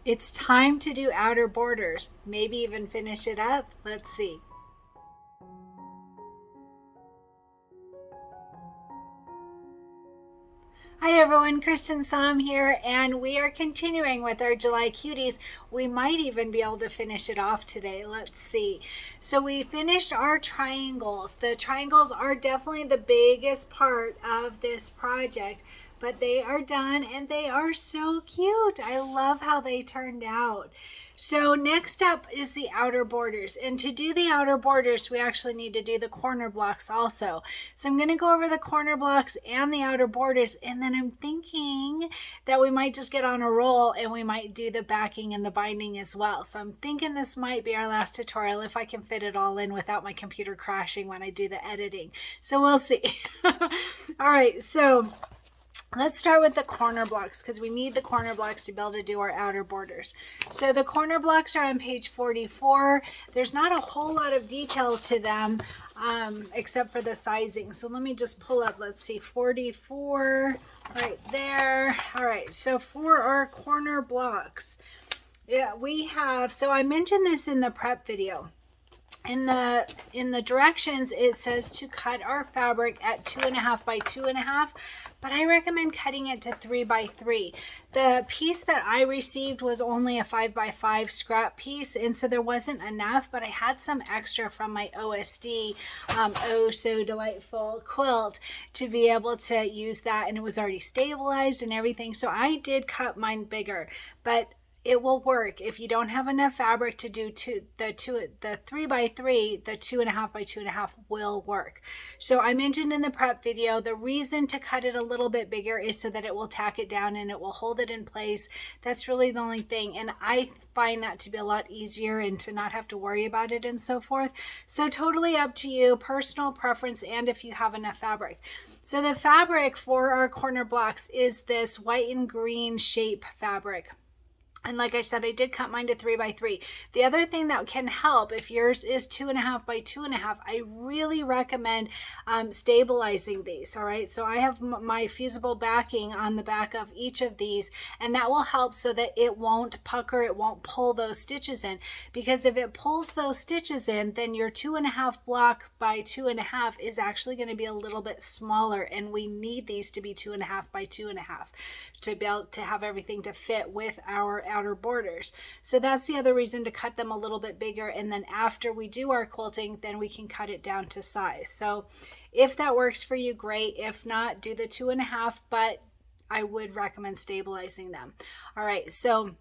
It's time to do outer borders. Maybe even finish it up. Let's see. Hi everyone, Cristin here, and we are continuing with our July Cuties. We might even be able to finish it off today. Let's see. So we finished our triangles. The triangles are definitely the biggest part of this project, but they are done and they are so cute. I love how they turned out. So next up is the outer borders, and to do the outer borders we actually need to do the corner blocks also. So I'm going to go over the corner blocks and the outer borders, and then I'm thinking that we might just get on a roll and we might do the backing and the binding as well. So I'm thinking this might be our last tutorial if I can fit it all in without my computer crashing when I do the editing. So we'll see. All right, so let's start with the corner blocks because we need the corner blocks to be able to do our outer borders. So the corner blocks are on page 44. There's not a whole lot of details to them except for the sizing. So let me just pull up, let's see, 44 right there. All right, so for our corner blocks, yeah, we have, so I mentioned this in the prep video. In the directions it says to cut our fabric at 2.5 by 2.5, but I recommend cutting it to 3 by 3. The piece that I received was only a 5 by 5 scrap piece, and so there wasn't enough, but I had some extra from my OSD Oh So Delightful quilt to be able to use that, and it was already stabilized and everything, so I did cut mine bigger, but it will work if you don't have enough fabric to do the 3 by 3. The 2.5 by 2.5 will work. So I mentioned in the prep video the reason to cut it a little bit bigger is so that it will tack it down and it will hold it in place. That's really the only thing, and I find that to be a lot easier and to not have to worry about it and so forth. So totally up to you, personal preference, and if you have enough fabric. So the fabric for our corner blocks is this white and green shape fabric. And like I said, I did cut mine to 3 by 3. The other thing that can help, if yours is 2.5 by 2.5, I really recommend stabilizing these. All right, so I have my fusible backing on the back of each of these, and that will help so that it won't pucker, it won't pull those stitches in. Because if it pulls those stitches in, then your 2.5 block by 2.5 is actually going to be a little bit smaller, and we need these to be 2.5 by 2.5 to be able to have everything to fit with our outer borders. So that's the other reason to cut them a little bit bigger, and then after we do our quilting, then we can cut it down to size. So if that works for you, great. If not, do the 2.5, but I would recommend stabilizing them. All right, so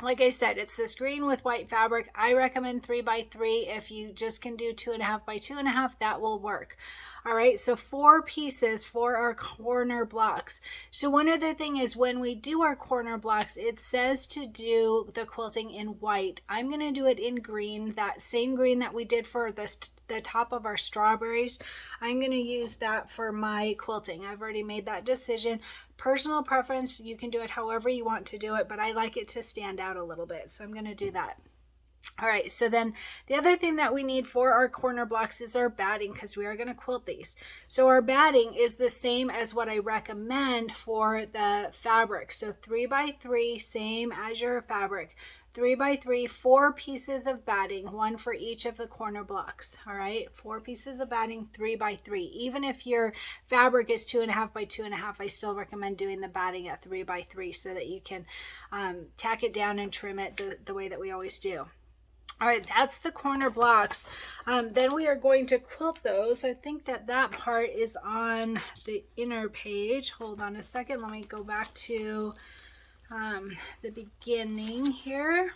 like I said, it's this green with white fabric. I recommend 3 by 3. If you just can do 2.5 by 2.5, that will work. All right, so 4 pieces for our corner blocks. So one other thing is when we do our corner blocks, it says to do the quilting in white. I'm going to do it in green, that same green that we did for the top of our strawberries. I'm going to use that for my quilting. I've already made that decision. Personal preference, you can do it however you want to do it, but I like it to stand out a little bit, so I'm going to do that. All right, so then the other thing that we need for our corner blocks is our batting, because we are going to quilt these. So our batting is the same as what I recommend for the fabric. So 3 by 3, same as your fabric. 3 by 3, 4 pieces of batting, 1 for each of the corner blocks. All right, 4 pieces of batting, 3 by 3. Even if your fabric is 2.5 by 2.5, I still recommend doing the batting at 3 by 3 so that you can tack it down and trim it the way that we always do. All right, that's the corner blocks. Then we are going to quilt those. I think that part is on the inner page. Hold on a second. Let me go back to the beginning here.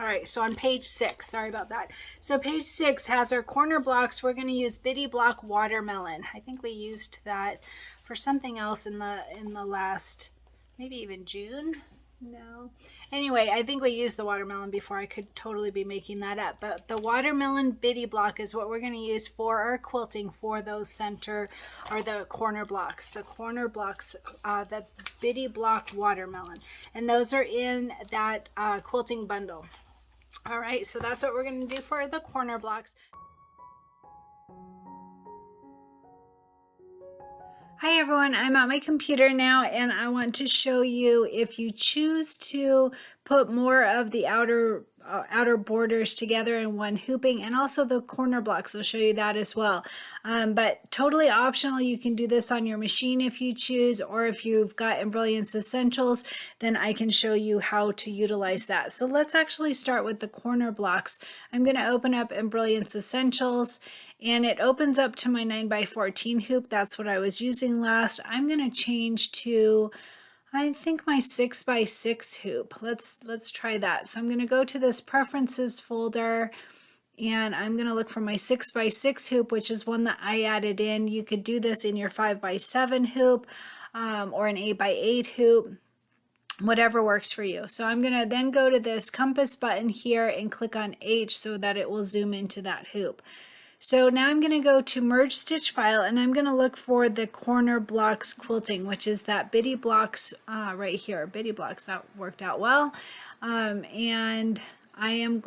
All right, so on page 6, sorry about that. So page 6 has our corner blocks. We're going to use Bitty Block Watermelon. I think we used that for something else in the last, maybe even June. No. Anyway, I think we used the watermelon before. I could totally be making that up. But the watermelon bitty block is what we're going to use for our quilting for those center or the corner blocks. The corner blocks, the bitty block watermelon. And those are in that quilting bundle. All right, so that's what we're going to do for the corner blocks. Hi everyone, I'm at my computer now and I want to show you if you choose to put more of the outer borders together in one hooping, and also the corner blocks. I'll show you that as well. But totally optional. You can do this on your machine if you choose, or if you've got Embellishment Essentials, then I can show you how to utilize that. So let's actually start with the corner blocks. I'm going to open up Embellishment Essentials, and it opens up to my 9x14 hoop. That's what I was using last. I'm going to change to, I think, my 6x6 hoop. Let's try that. So I'm going to go to this preferences folder, and I'm going to look for my 6x6 hoop, which is one that I added in. You could do this in your 5x7 hoop or an 8x8 hoop, whatever works for you. So I'm going to then go to this compass button here and click on H so that it will zoom into that hoop. So now I'm going to go to merge stitch file, and I'm going to look for the corner blocks quilting, which is that bitty blocks right here. Bitty blocks, that worked out well. And I am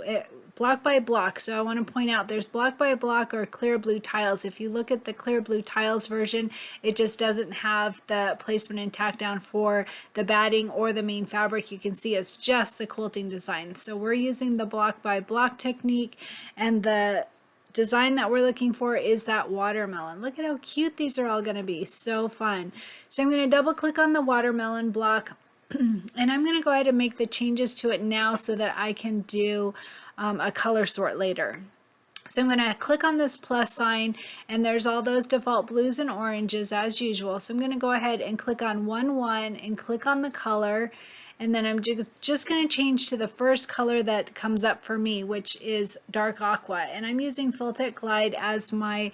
block by block. So I want to point out there's block by block or clear blue tiles. If you look at the clear blue tiles version, it just doesn't have the placement and tack down for the batting or the main fabric. You can see it's just the quilting design. So we're using the block by block technique, and the design that we're looking for is that watermelon. Look at how cute these are all going to be. So fun. So I'm going to double click on the watermelon block and I'm going to go ahead and make the changes to it now so that I can do a color sort later. So I'm going to click on this plus sign, and there's all those default blues and oranges as usual. So I'm going to go ahead and click on 1-1 and click on the color. And then I'm just going to change to the first color that comes up for me, which is dark aqua. And I'm using Filtech Glide as my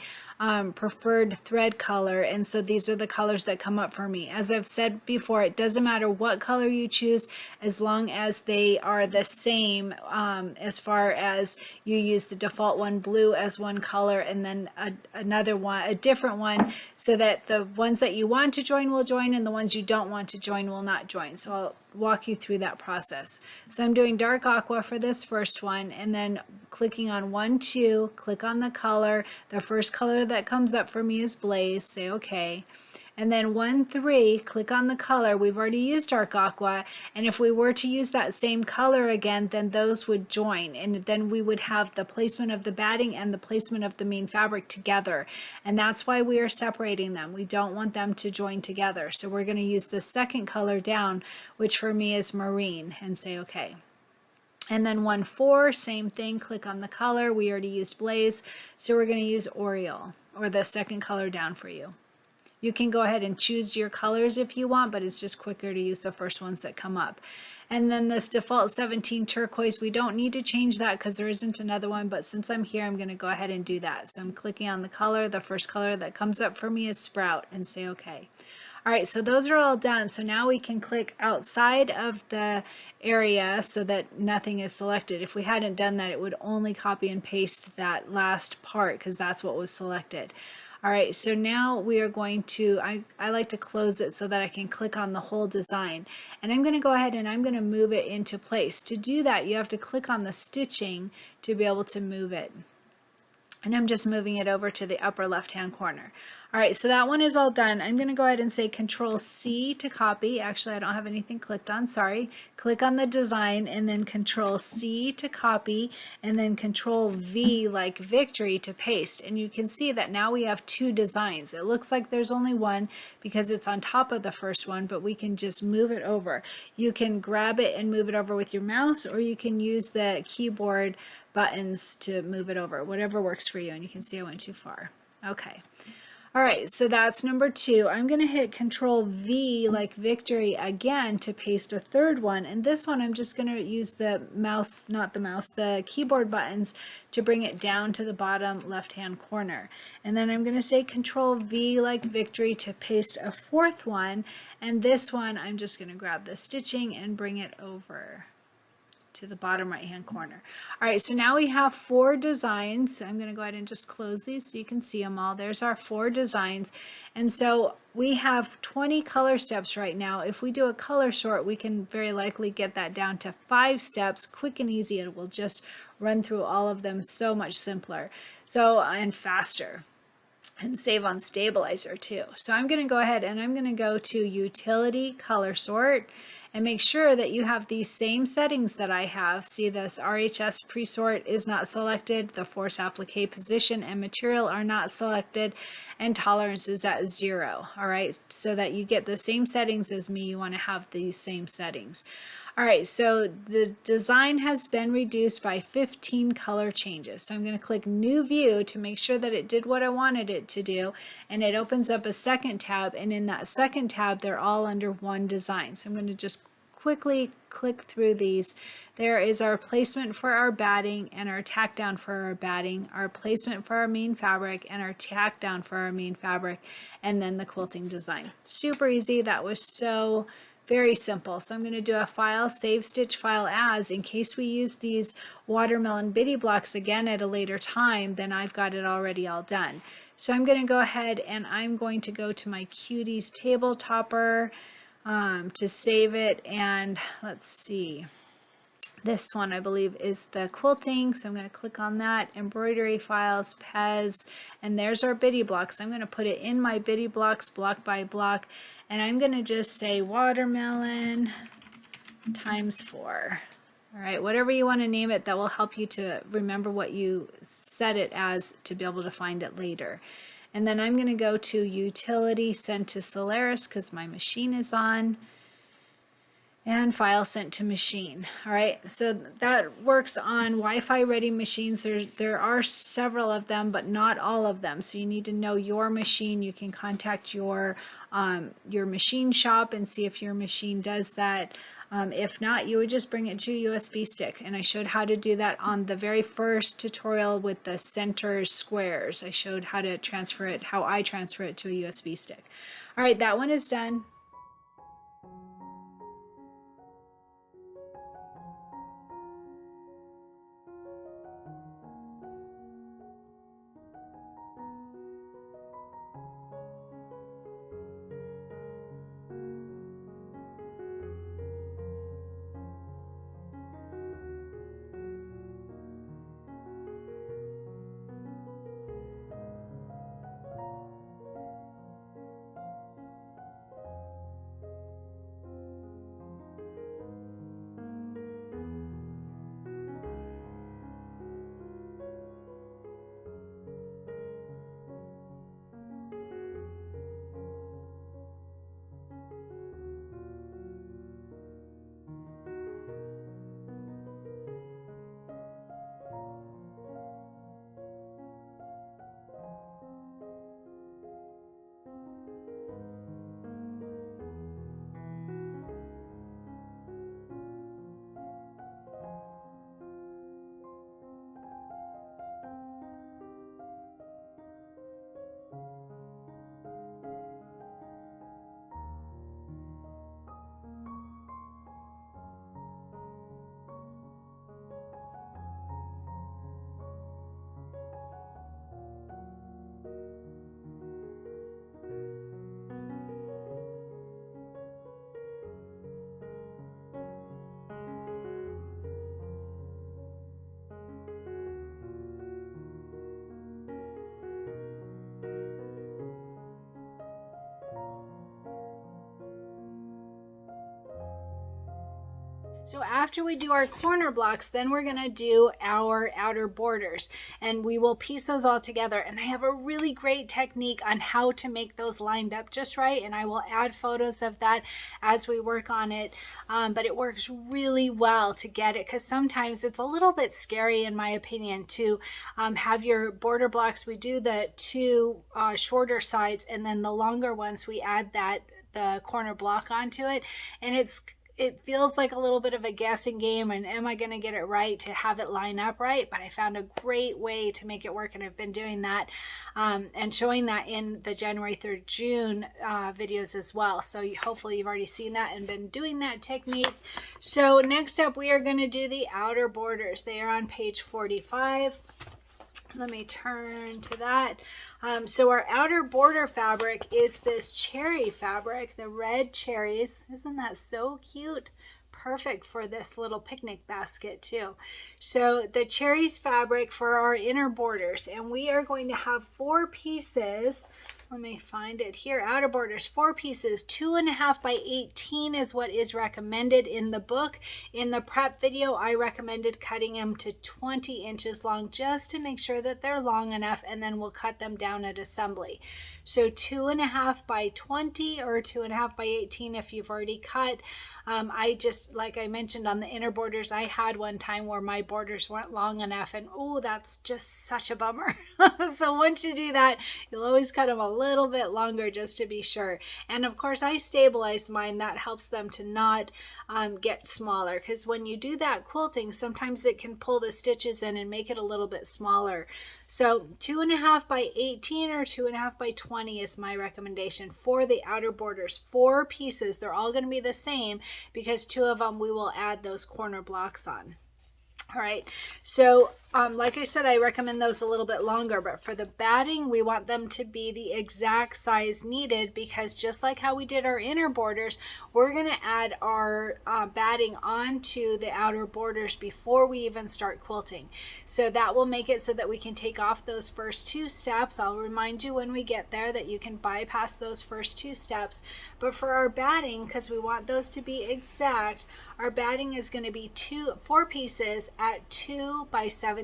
preferred thread color. And so these are the colors that come up for me. As I've said before, it doesn't matter what color you choose as long as they are the same, as far as you use the default one blue as one color and then another one, a different one, so that the ones that you want to join will join and the ones you don't want to join will not join. So I'll walk you through that process. So I'm doing dark aqua for this first one, and then clicking on 1-2, click on the color. The first color that comes up for me is Blaze, say okay. And then 1-3, click on the color. We've already used dark aqua, and if we were to use that same color again, then those would join, and then we would have the placement of the batting and the placement of the main fabric together, and that's why we are separating them. We don't want them to join together, so we're going to use the second color down, which for me is Marine, and say okay. And then 1-4, same thing, click on the color. We already used Blaze, so we're going to use Oriole, or the second color down for you. You can go ahead and choose your colors if you want, but it's just quicker to use the first ones that come up. And then this default 17 turquoise, we don't need to change that because there isn't another one, but since I'm here, I'm going to go ahead and do that. So I'm clicking on the color. The first color that comes up for me is Sprout, and say okay. All right, so those are all done. So now we can click outside of the area so that nothing is selected. If we hadn't done that, it would only copy and paste that last part because that's what was selected. All right, so now we are going to, I like to close it so that I can click on the whole design. And I'm going to go ahead and I'm going to move it into place. To do that, you have to click on the stitching to be able to move it. And I'm just moving it over to the upper left-hand corner. All right, so that one is all done. I'm going to go ahead and say Control-C to copy. Actually, I don't have anything clicked on, sorry. Click on the design and then Control-C to copy, and then Control-V like victory to paste. And you can see that now we have two designs. It looks like there's only one because it's on top of the first one, but we can just move it over. You can grab it and move it over with your mouse, or you can use the keyboard buttons to move it over, whatever works for you. And you can see I went too far. Okay. All right, so that's number 2. I'm going to hit Control-V like victory again to paste a third one. And this one I'm just going to use the mouse, not the mouse, the keyboard buttons to bring it down to the bottom left-hand corner. And then I'm going to say Control-V like victory to paste a fourth one. And this one I'm just going to grab the stitching and bring it over to the bottom right hand corner. All right, so now we have 4 designs. I'm going to go ahead and just close these so you can see them all. There's our 4 designs, and so we have 20 color steps right now. If we do a color sort, we can very likely get that down to 5 steps, quick and easy. It will just run through all of them so much simpler, and faster. and save on stabilizer too. So I'm going to go ahead and I'm going to go to Utility Color Sort and make sure that you have these same settings that I have. See, this RHS pre-sort is not selected, the force applique position and material are not selected, and tolerance is at 0. All right, so that you get the same settings as me, you want to have these same settings. All right, so the design has been reduced by 15 color changes. So I'm going to click New View to make sure that it did what I wanted it to do, and it opens up a second tab, and in that second tab they're all under one design. So I'm going to just quickly click through these. There is our placement for our batting and our tack down for our batting, our placement for our main fabric and our tack down for our main fabric, and then the quilting design. Super easy. That was so very simple. So I'm going to do a file, save stitch file as, in case we use these watermelon bitty blocks again at a later time, then I've got it already all done. So I'm going to go ahead and I'm going to go to my Cuties table topper to save it, and let's see. This one I believe is the quilting, so I'm going to click on that, embroidery files, Pez, and there's our bitty blocks. I'm going to put it in my bitty blocks block by block, and I'm going to just say watermelon times 4. All right, whatever you want to name it, that will help you to remember what you set it as to be able to find it later. And then I'm going to go to Utility, Send to Solaris because my machine is on, and File Sent to Machine. All right, so that works on Wi-Fi ready machines. There are several of them, but not all of them. So you need to know your machine. You can contact your machine shop and see if your machine does that. If not, you would just bring it to a USB stick, and I showed how to do that on the very first tutorial with the center squares. I showed how to transfer it, how I transfer it to a USB stick. All right, that one is done. So after we do our corner blocks, then we're going to do our outer borders, and we will piece those all together. And I have a really great technique on how to make those lined up just right, and I will add photos of that as we work on it. But it works really well to get it, because sometimes it's a little bit scary, in my opinion, to have your border blocks. We do the two shorter sides, and then the longer ones we add the corner block onto it, and it feels like a little bit of a guessing game, and am I going to get it right to have it line up right? But I found a great way to make it work, and I've been doing that and showing that in the January through June videos as well. So hopefully you've already seen that and been doing that technique. So next up, we are going to do the outer borders. They are on page 45. Let me turn to that. So our outer border fabric is this cherry fabric, the red cherries. Isn't that so cute? perfect for this little picnic basket too. So the cherries fabric for our inner borders, and we are going to have 4 pieces. Let me find it here. Outer borders, 4 pieces, 2.5 by 18 is what is recommended in the book. In the prep video, I recommended cutting them to 20 inches long just to make sure that they're long enough, and then we'll cut them down at assembly. So 2.5 by 20 or 2.5 by 18 if you've already cut. I just, like I mentioned on the inner borders, I had one time where my borders weren't long enough, and oh, that's just such a bummer. So once you do that, you'll always cut them a little bit longer just to be sure. And of course, I stabilized mine. That helps them to not get smaller, because when you do that quilting, sometimes it can pull the stitches in and make it a little bit smaller. So 2.5 by 18 or 2.5 by 20 is my recommendation for the outer borders. 4 pieces. They're all going to be the same because 2 of them we will add those corner blocks on. All right, so like I said, I recommend those a little bit longer, but for the batting, we want them to be the exact size needed, because just like how we did our inner borders, we're going to add our batting onto the outer borders before we even start quilting. So that will make it so that we can take off those first 2 steps. I'll remind you when we get there that you can bypass those first 2 steps. But for our batting, because we want those to be exact, our batting is going to be 4 pieces at 2 by 17.5.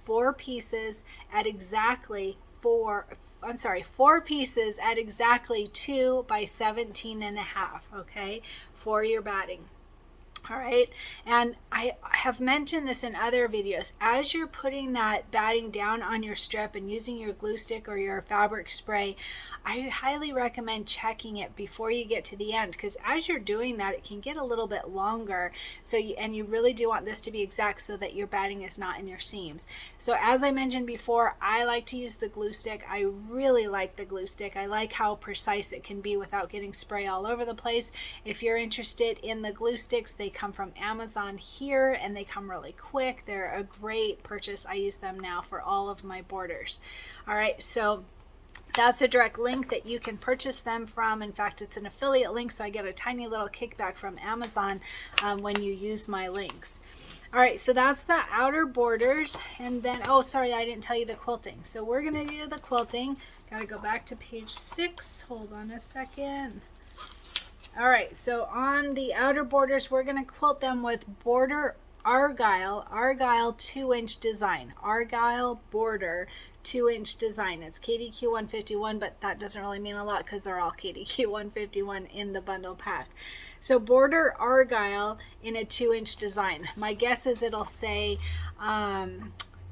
4 pieces at exactly 4 pieces at exactly 2 by 17.5, okay, for your batting. All right, and I have mentioned this in other videos. As you're putting that batting down on your strip and using your glue stick or your fabric spray, I highly recommend checking it before you get to the end, because as you're doing that, it can get a little bit longer. So you really do want this to be exact so that your batting is not in your seams. So as I mentioned before, I like to use the glue stick. I really like the glue stick. I like how precise it can be without getting spray all over the place. If you're interested in the glue sticks, they come from Amazon here, and they come really quick. They're a great purchase. I use them now for all of my borders. All right, so that's a direct link that you can purchase them from. In fact, it's an affiliate link, so I get a tiny little kickback from Amazon when you use my links. All right, so that's the outer borders. And then, oh, sorry, I didn't tell you the quilting. So we're going to do the quilting. Got to go back to page 6. Hold on a second. All right, so on the outer borders, we're going to quilt them with border Argyle 2-inch design. Argyle border 2-inch design. It's KDQ 151, but that doesn't really mean a lot because they're all KDQ 151 in the bundle pack. So border Argyle in a 2-inch design. My guess is it'll say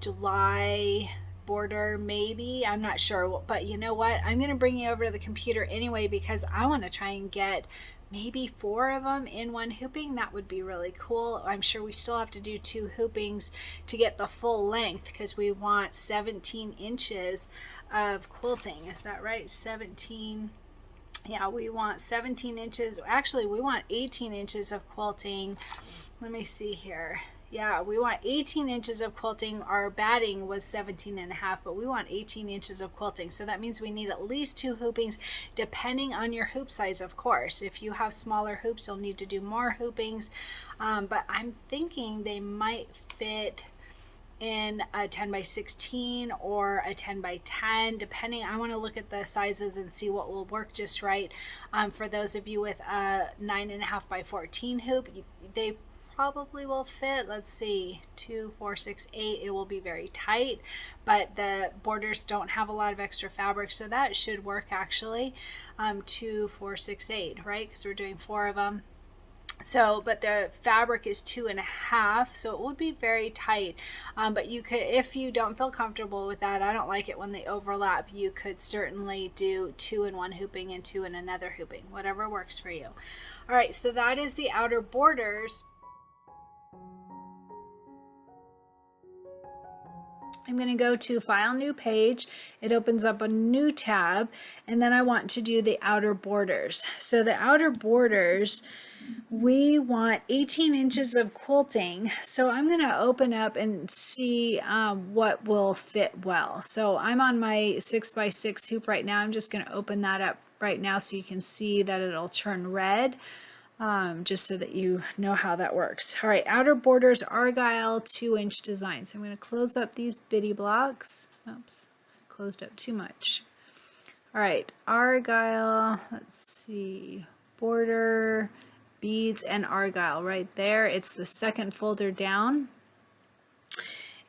July border, maybe. I'm not sure, but you know what? I'm going to bring you over to the computer anyway, because I want to try and get maybe 4 of them in one hooping. That would be really cool. I'm sure we still have to do 2 hoopings to get the full length, because we want 17 inches of quilting. Is that right? 17. Yeah, we want 17 inches. Actually, we want 18 inches of quilting. Let me see here. Yeah, we want 18 inches of quilting. Our batting was 17.5, but we want 18 inches of quilting. So that means we need at least 2 hoopings, depending on your hoop size, of course. If you have smaller hoops, you'll need to do more hoopings. But I'm thinking they might fit in a 10 by 16 or a 10 by 10, depending. I want to look at the sizes and see what will work just right. For those of you with a 9.5 by 14 hoop, they probably will fit. Let's see, 2, 4, 6, 8. It will be very tight, but the borders don't have a lot of extra fabric, so that should work actually. 2, 4, 6, 8, right? Because we're doing 4 of them. So, but the fabric is 2.5, so it would be very tight. But you could, if you don't feel comfortable with that, I don't like it when they overlap, you could certainly do 2 in one hooping and 2 in another hooping, whatever works for you. All right, so that is the outer borders. I'm going to go to File, New Page. It opens up a new tab, and then I want to do the outer borders. So the outer borders, we want 18 inches of quilting. So I'm going to open up and see what will fit well. So I'm on my 6x6 hoop right now. I'm just going to open that up right now so you can see that it'll turn red. just so that you know how that works. All right, outer borders Argyle 2-inch design. So I'm going to close up these bitty blocks. Oops, closed up too much. All right, Argyle, let's see, border, beads, and Argyle right there. It's the second folder down.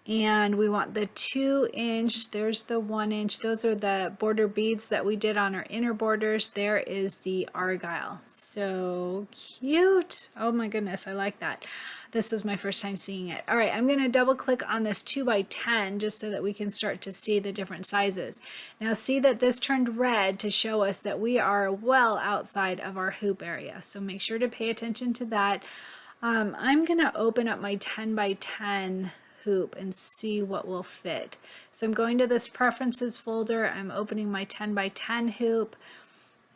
And we want the 2-inch, there's the 1-inch, those are the border beads that we did on our inner borders. There is the Argyle. So cute. Oh my goodness, I like that. This is my first time seeing it. All right, I'm going to double click on this 2x10 just so that we can start to see the different sizes. Now see that this turned red to show us that we are well outside of our hoop area. So make sure to pay attention to that. I'm going to open up my 10x10 hoop and see what will fit. So I'm going to this preferences folder, I'm opening my 10x10 hoop,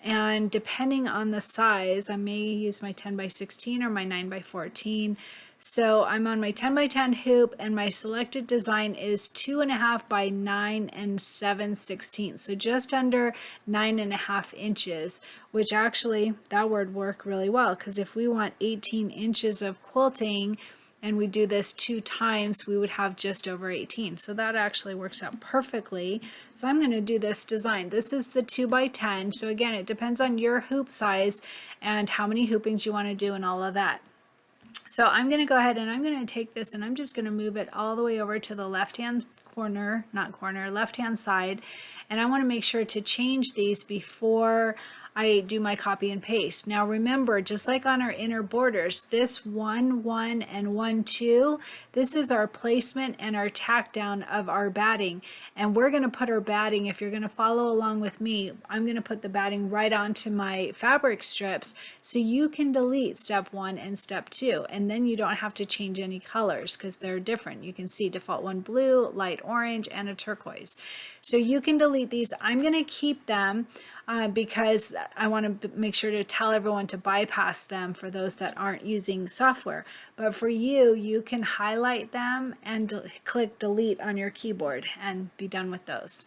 and depending on the size, I may use my 10x16 or my 9x14. So I'm on my 10x10 hoop and my selected design is 2.5 by 9 7/16. So just under 9.5 inches, which actually that would work really well because if we want 18 inches of quilting and we do this 2 times, we would have just over 18. So that actually works out perfectly. So I'm going to do this design. This is the 2x10. So again, it depends on your hoop size and how many hoopings you want to do and all of that. So I'm going to go ahead and I'm going to take this and I'm just going to move it all the way over to the left-hand corner, not corner, left-hand side. And I want to make sure to change these before I do my copy and paste. Now remember, just like on our inner borders, this 1, 1, and 1, 2, this is our placement and our tack down of our batting. And we're going to put our batting, if you're going to follow along with me, I'm going to put the batting right onto my fabric strips so you can delete step 1 and step 2. And then you don't have to change any colors because they're different. You can see default one blue, light orange, and a turquoise. So you can delete these. I'm going to keep them because I want to make sure to tell everyone to bypass them for those that aren't using software. But for you, you can highlight them and click delete on your keyboard and be done with those.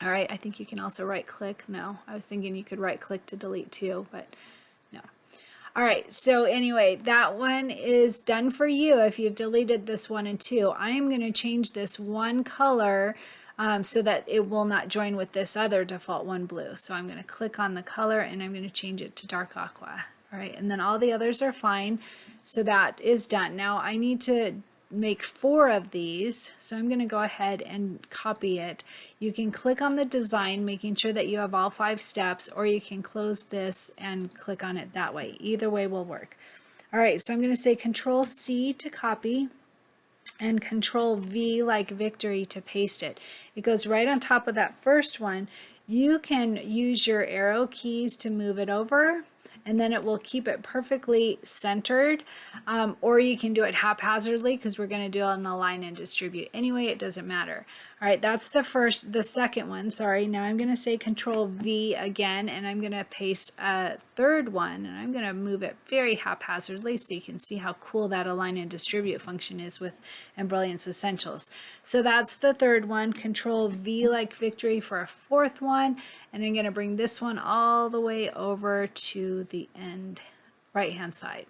All right, I think you can also right click. No, I was thinking you could right click to delete too, but no. All right, so anyway, that one is done for you if you've deleted this 1 and 2. I am going to change this one color so that it will not join with this other default one blue. So I'm going to click on the color and I'm going to change it to dark aqua. All right, and then all the others are fine. So that is done. Now I need to make 4 of these. So I'm going to go ahead and copy it. You can click on the design, making sure that you have all 5 steps, or you can close this and click on it that way. Either way will work. All right, so I'm going to say Control C to copy and Control V like victory to paste it. It goes right on top of that first one. You can use your arrow keys to move it over and then it will keep it perfectly centered, or you can do it haphazardly because we're going to do it on align and distribute. Anyway, it doesn't matter. All right, that's the second one, sorry. Now I'm going to say Control V again and I'm going to paste a third one and I'm going to move it very haphazardly so you can see how cool that align and distribute function is with Embrilliance Essentials. So that's the third one. Control V like victory for a fourth one, and I'm going to bring this one all the way over to the end right hand side.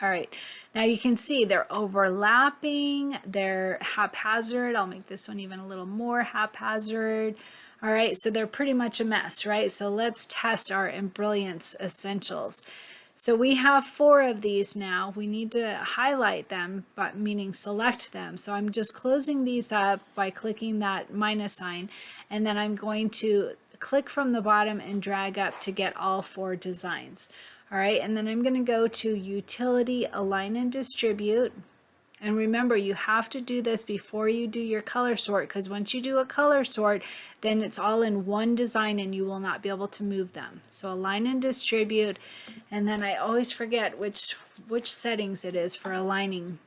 All right, now you can see they're overlapping, they're haphazard. I'll make this one even a little more haphazard. All right, so they're pretty much a mess, right? So let's test our Embrilliance Essentials. So we have 4 of these now. We need to highlight them, but meaning select them. So I'm just closing these up by clicking that minus sign, and then I'm going to click from the bottom and drag up to get all 4 designs. All right, and then I'm going to go to Utility, Align and Distribute. And remember, you have to do this before you do your color sort, because once you do a color sort, then it's all in one design and you will not be able to move them. So Align and Distribute, and then I always forget which settings it is for aligning.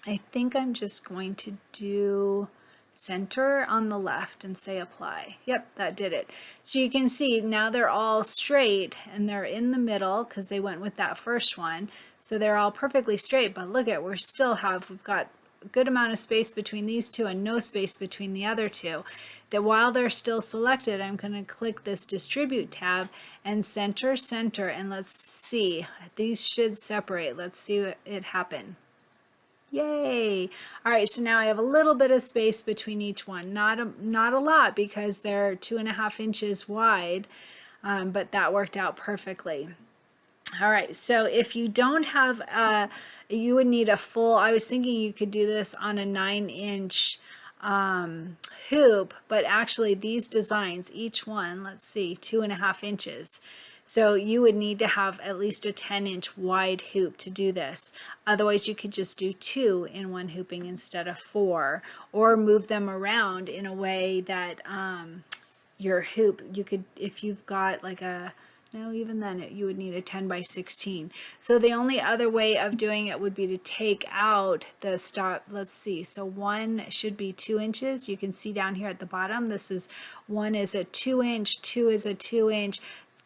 I think I'm just going to do center on the left and say apply. Yep, that did it. So you can see now they're all straight and they're in the middle because they went with that first one. So they're all perfectly straight, but look at, we've got good amount of space between these two and no space between the other two, that while they're still selected, I'm going to click this distribute tab and center, and let's see, these should separate. Let's see it happen. Yay! All right, so now I have a little bit of space between each one. Not a lot because they're 2.5 inches wide, but that worked out perfectly. All right, so if you don't have you would need a full, I was thinking you could do this on a 9-inch hoop, but actually these designs, each one, let's see, 2.5 inches. So you would need to have at least a 10-inch wide hoop to do this. Otherwise, you could just do 2 in one hooping instead of 4, or move them around in a way that your hoop, you could, if you've got like a, no, even then you would need a 10 by 16. So the only other way of doing it would be to take out the stop. Let's see. So one should be 2 inches. You can see down here at the bottom, this is, one is a 2-inch, 2 is a 2-inch,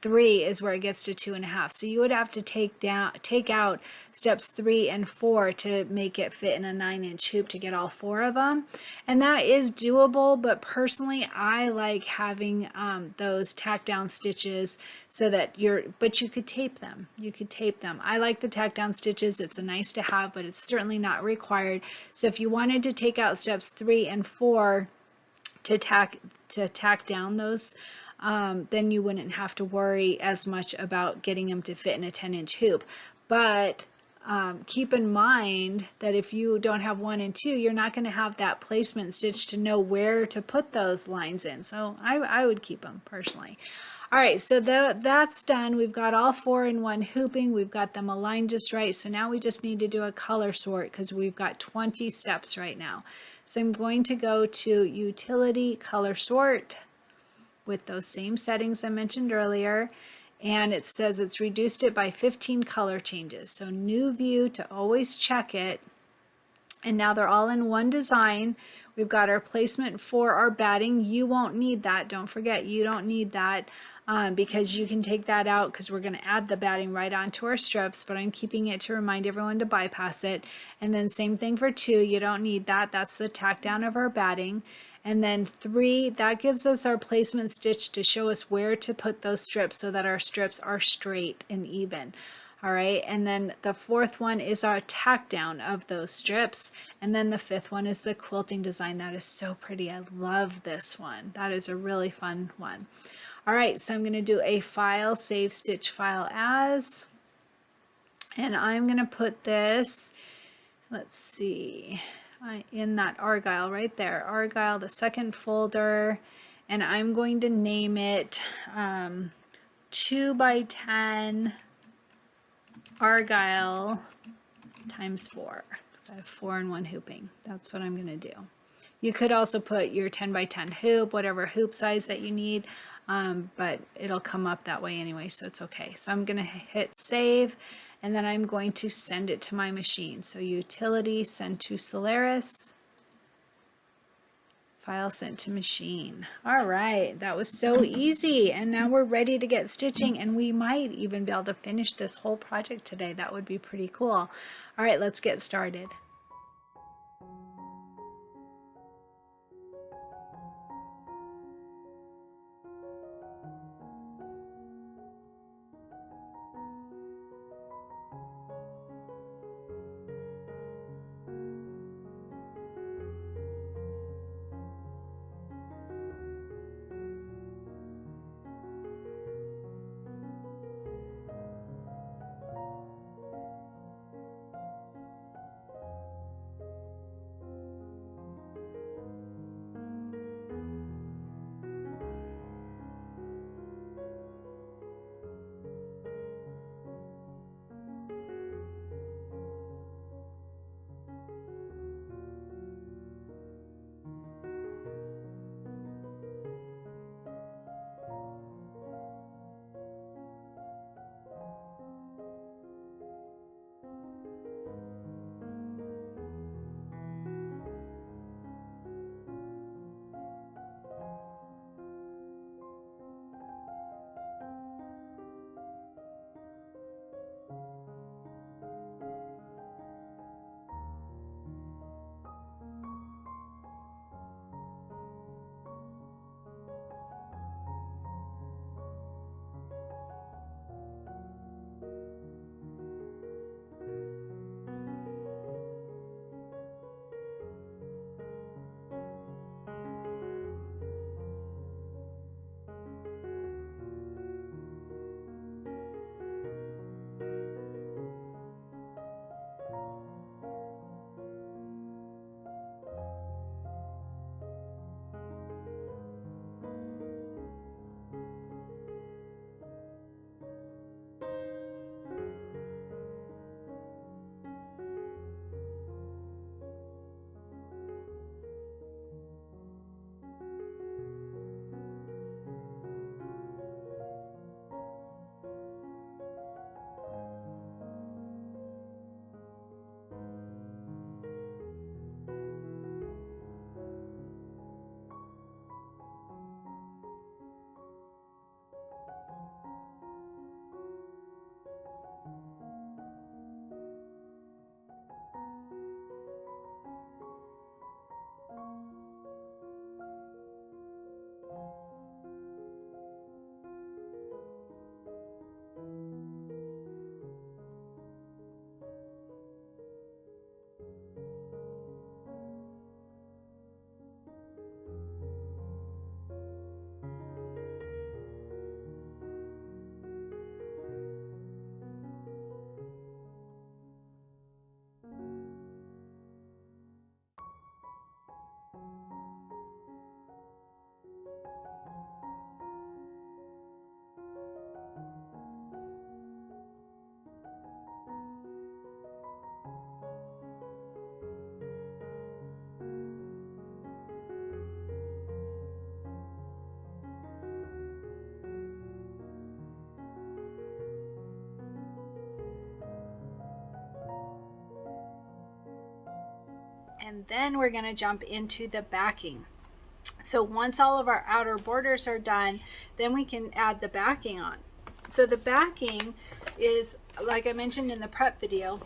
3 is where it gets to 2.5. So you would have to take out steps 3 and 4 to make it fit in a 9-inch hoop to get all 4 of them. And that is doable, but personally I like having those tack down stitches so that but you could tape them. You could tape them. I like the tack down stitches. It's a nice to have, but it's certainly not required. So if you wanted to take out steps 3 and 4 to tack down those, then you wouldn't have to worry as much about getting them to fit in a 10-inch hoop. But keep in mind that if you don't have 1 and 2, you're not going to have that placement stitch to know where to put those lines in. So I would keep them personally. All right, so that's done. We've got all 4 in one hooping. We've got them aligned just right. So now we just need to do a color sort because we've got 20 steps right now. So I'm going to go to Utility, Color Sort, with those same settings I mentioned earlier, and it says it's reduced it by 15 color changes. So new view to always check it, and now they're all in one design. We've got our placement for our batting. You won't need that. Don't forget, you don't need that because you can take that out because we're going to add the batting right onto our strips, but I'm keeping it to remind everyone to bypass it. And then same thing for 2, you don't need that. That's the tack down of our batting. And then 3, that gives us our placement stitch to show us where to put those strips so that our strips are straight and even. All right, and then the 4th one is our tack down of those strips. And then the 5th one is the quilting design. That is so pretty. I love this one. That is a really fun one. All right, so I'm going to do a file, save stitch file as, and I'm going to put this, let's see, in that Argyle right there, Argyle, the second folder, and I'm going to name it 2 by 10 Argyle times 4, because I have 4 in one hooping. That's what I'm going to do. You could also put your 10 by 10 hoop, whatever hoop size that you need, but it'll come up that way anyway, so it's okay. So I'm going to hit save, and then I'm going to send it to my machine. So utility, send to Solaris, file sent to machine. All right, that was so easy, and now we're ready to get stitching, and we might even be able to finish this whole project today. That would be pretty cool. All right, let's get started. And then we're going to jump into the backing. So once all of our outer borders are done, then we can add the backing on. So the backing is, like I mentioned in the prep video,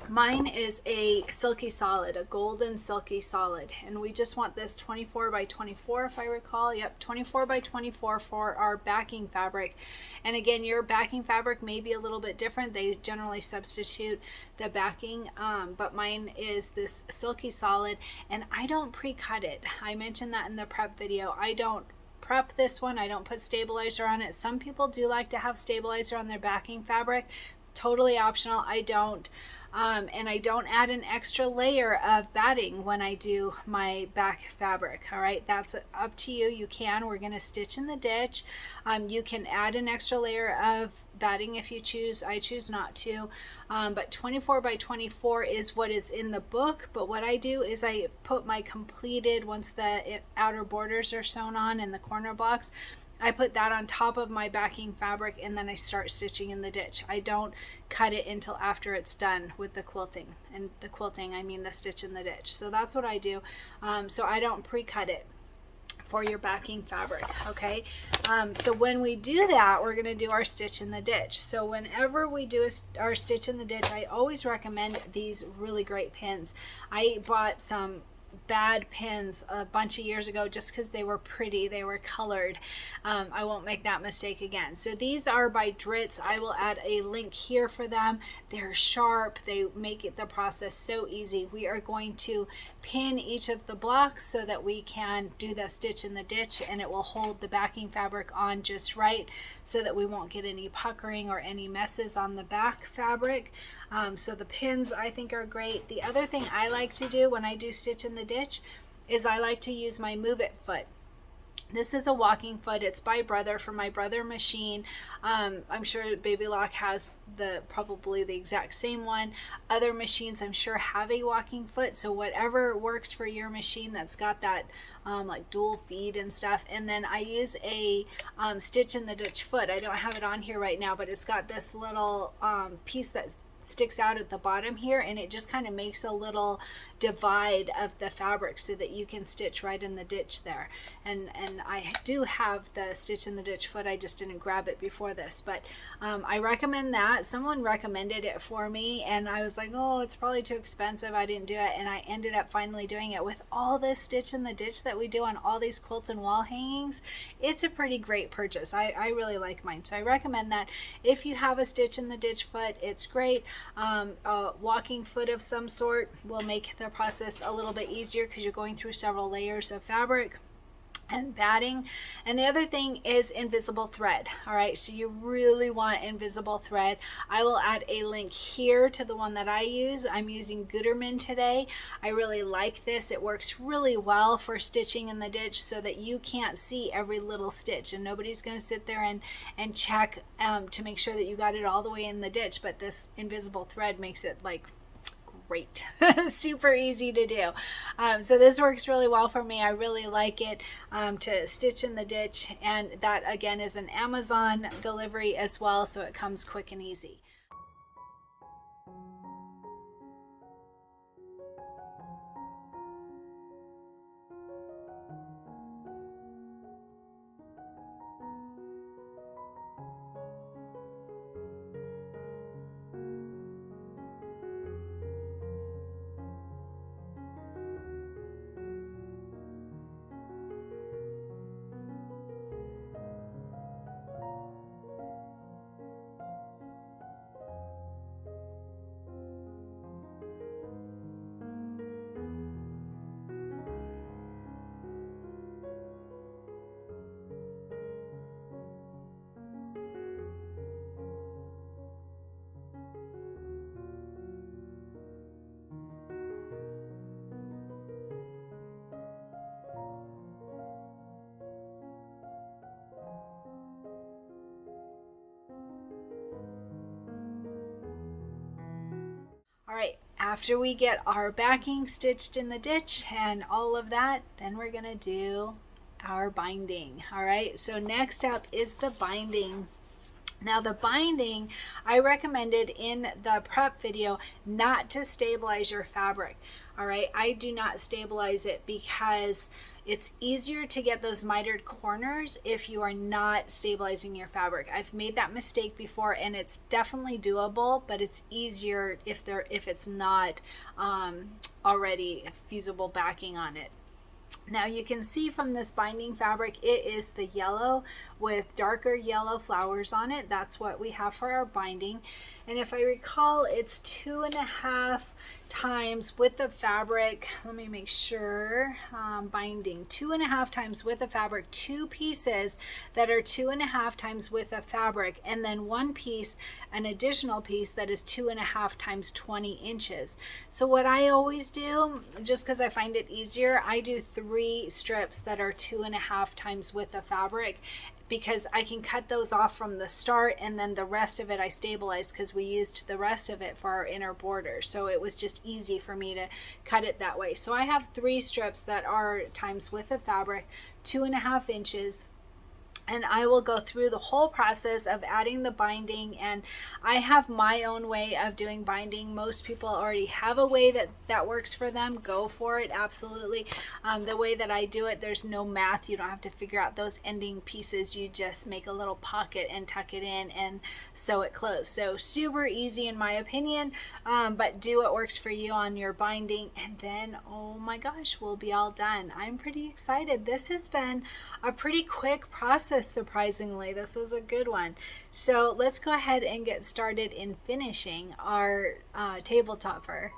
mine is a silky solid, a golden silky solid, and we just want this 24 by 24 if I recall. Yep, 24 by 24 for our backing fabric. And again, your backing fabric may be a little bit different. They generally substitute the backing, but mine is this silky solid, and I don't pre-cut it. I mentioned that in the prep video. I don't prep this one. I don't put stabilizer on it. Some people do like to have stabilizer on their backing fabric. Totally optional. I don't. And I don't add an extra layer of batting when I do my back fabric. All right, that's up to you. You can. We're going to stitch in the ditch. You can add an extra layer of batting if you choose. I choose not to. But 24 by 24 is what is in the book. But what I do is I put my completed, once the outer borders are sewn on in the corner blocks, I put that on top of my backing fabric, and then I start stitching in the ditch. I don't cut it until after it's done with the quilting. And the quilting, I mean the stitch in the ditch. So that's what I do. So I don't pre-cut it for your backing fabric. Okay, so when we do that, we're going to do our stitch in the ditch. So whenever we do our stitch in the ditch, I always recommend these really great pins. I bought some bad pins a bunch of years ago just because they were pretty, they were colored. I won't make that mistake again. So these are by Dritz. I will add a link here for them. They're sharp, they make the process so easy. We are going to pin each of the blocks so that we can do the stitch in the ditch, and it will hold the backing fabric on just right so that we won't get any puckering or any messes on the back fabric. So the pins I think are great. The other thing I like to do when I do stitch in the ditch is I like to use my Move It foot. This is a walking foot. It's by Brother, from my Brother machine. I'm sure Baby Lock has probably the exact same one. Other machines I'm sure have a walking foot. So whatever works for your machine that's got that like dual feed and stuff. And then I use a stitch in the ditch foot. I don't have it on here right now, but it's got this little piece that sticks out at the bottom here, and it just kind of makes a little divide of the fabric so that you can stitch right in the ditch there. And I do have the stitch in the ditch foot. I just didn't grab it before this, but I recommend that. Someone recommended it for me, and I was like, oh, it's probably too expensive. I didn't do it, and I ended up finally doing it. With all this stitch in the ditch that we do on all these quilts and wall hangings, it's a pretty great purchase. I really like mine, so I recommend that. If you have a stitch in the ditch foot, it's great. A walking foot of some sort will make the process a little bit easier because you're going through several layers of fabric and batting. And the other thing is invisible thread. All right, so you really want invisible thread. I will add a link here to the one that I use. I'm using Gutermann today. I really like this. It works really well for stitching in the ditch so that you can't see every little stitch, and nobody's going to sit there and check to make sure that you got it all the way in the ditch. But this invisible thread makes it like great. Super easy to do. So this works really well for me. I really like it to stitch in the ditch, and that again is an Amazon delivery as well, so it comes quick and easy. right, after we get our backing stitched in the ditch and all of that, then we're gonna do our binding. All right, so next up is the binding. Now the binding, I recommended in the prep video not to stabilize your fabric. All right, I do not stabilize it because it's easier to get those mitered corners if you are not stabilizing your fabric. I've made that mistake before and it's definitely doable, but it's easier if it's not already fusible backing on it. Now you can see from this binding fabric, it is the yellow with darker yellow flowers on it. That's what we have for our binding. And if I recall, it's 2.5 times width of fabric. Let me make sure. Binding 2.5 times width of fabric, 2 pieces that are 2.5 times width of fabric, and then one piece, an additional piece that is 2.5 times 20 inches. So what I always do, just because I find it easier, I do 3 strips that are 2.5 times width of fabric, because I can cut those off from the start, and then the rest of it I stabilized because we used the rest of it for our inner border. So it was just easy for me to cut it that way. So I have 3 strips that are times width of fabric, 2.5 inches. And I will go through the whole process of adding the binding, and I have my own way of doing binding. Most people already have a way that works for them. Go for it, absolutely. The way that I do it, there's no math. You don't have to figure out those ending pieces. You just make a little pocket and tuck it in and sew it closed. So super easy in my opinion, but do what works for you on your binding, and then oh my gosh, we'll be all done. I'm pretty excited. This has been a pretty quick process. Surprisingly, this was a good one. So let's go ahead and get started in finishing our table topper.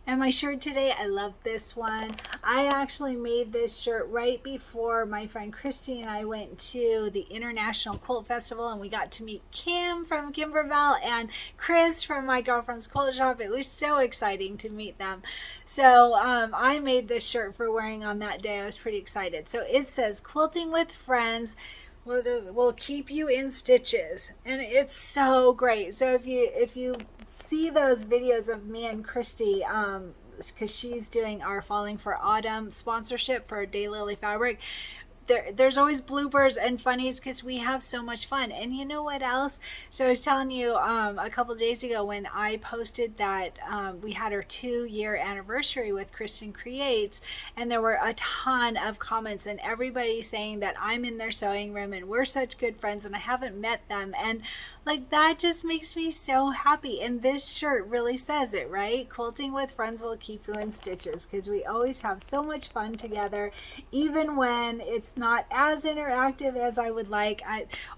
And my shirt today, I love this one. I actually made this shirt right before my friend Cristin and I went to the International Quilt Festival, and we got to meet Kim from Kimberbell and Chris from my girlfriend's quilt shop. It was so exciting to meet them. So I made this shirt for wearing on that day. I was pretty excited. So it says, "Quilting with friends will keep you in stitches," and it's so great. So if you see those videos of me and Christy, because she's doing our Falling for Autumn sponsorship for Daylily Fabric, there's always bloopers and funnies because we have so much fun. And you know what else? So I was telling you a couple days ago when I posted that we had our 2-year anniversary with Cristin Creates, and there were a ton of comments and everybody saying that I'm in their sewing room and we're such good friends and I haven't met them, and like that just makes me so happy. And this shirt really says it, right? Quilting with friends will keep you in stitches, because we always have so much fun together, even when it's not as interactive as I would like.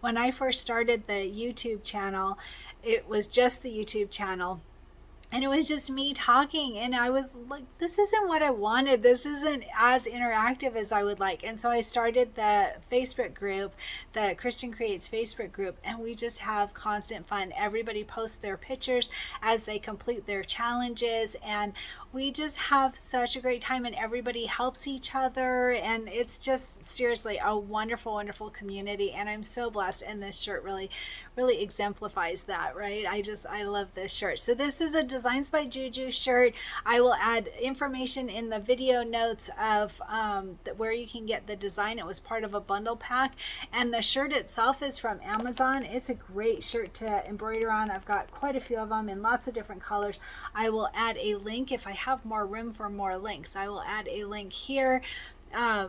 When I first started the YouTube channel, it was just the YouTube channel. And it was just me talking, and I was like, this isn't what I wanted. This isn't as interactive as I would like. And so I started the Facebook group, the Cristin Creates Facebook group, and we just have constant fun. Everybody posts their pictures as they complete their challenges, and we just have such a great time, and everybody helps each other. And it's just seriously a wonderful, wonderful community. And I'm so blessed. And this shirt really, really exemplifies that, right? I love this shirt. So this is a Designs by Juju shirt. I will add information in the video notes of where you can get the design. It was part of a bundle pack, and the shirt itself is from Amazon. It's a great shirt to embroider on. I've got quite a few of them in lots of different colors. I will add a link if I have more room for more links. I will add a link here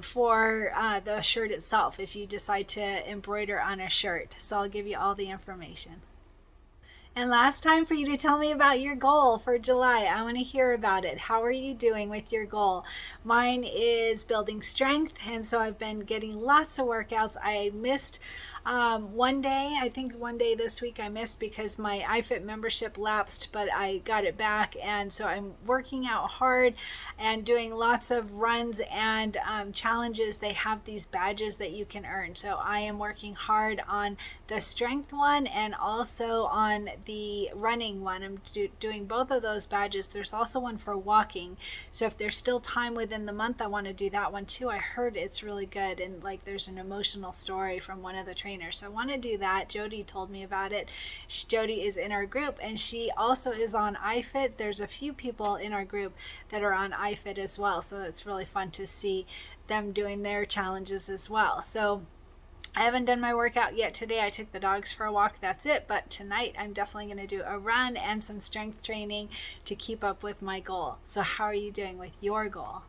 for the shirt itself if you decide to embroider on a shirt. So I'll give you all the information. And last time for you to tell me about your goal for July. I want to hear about it. How are you doing with your goal? Mine is building strength, and so I've been getting lots of workouts. I missed one day. I think one day this week I missed because my iFit membership lapsed, but I got it back, and so I'm working out hard and doing lots of runs and challenges. They have these badges that you can earn. So I am working hard on the strength one and also on the running one. I'm doing both of those badges. There's also one for walking. So if there's still time within the month, I want to do that one too. I heard it's really good, and like there's an emotional story from one of the trainers. So I want to do that. Jody told me about it. Jody is in our group, and she also is on iFit. There's a few people in our group that are on iFit as well. So it's really fun to see them doing their challenges as well. So I haven't done my workout yet today. I took the dogs for a walk. That's it. But tonight I'm definitely going to do a run and some strength training to keep up with my goal. So how are you doing with your goal?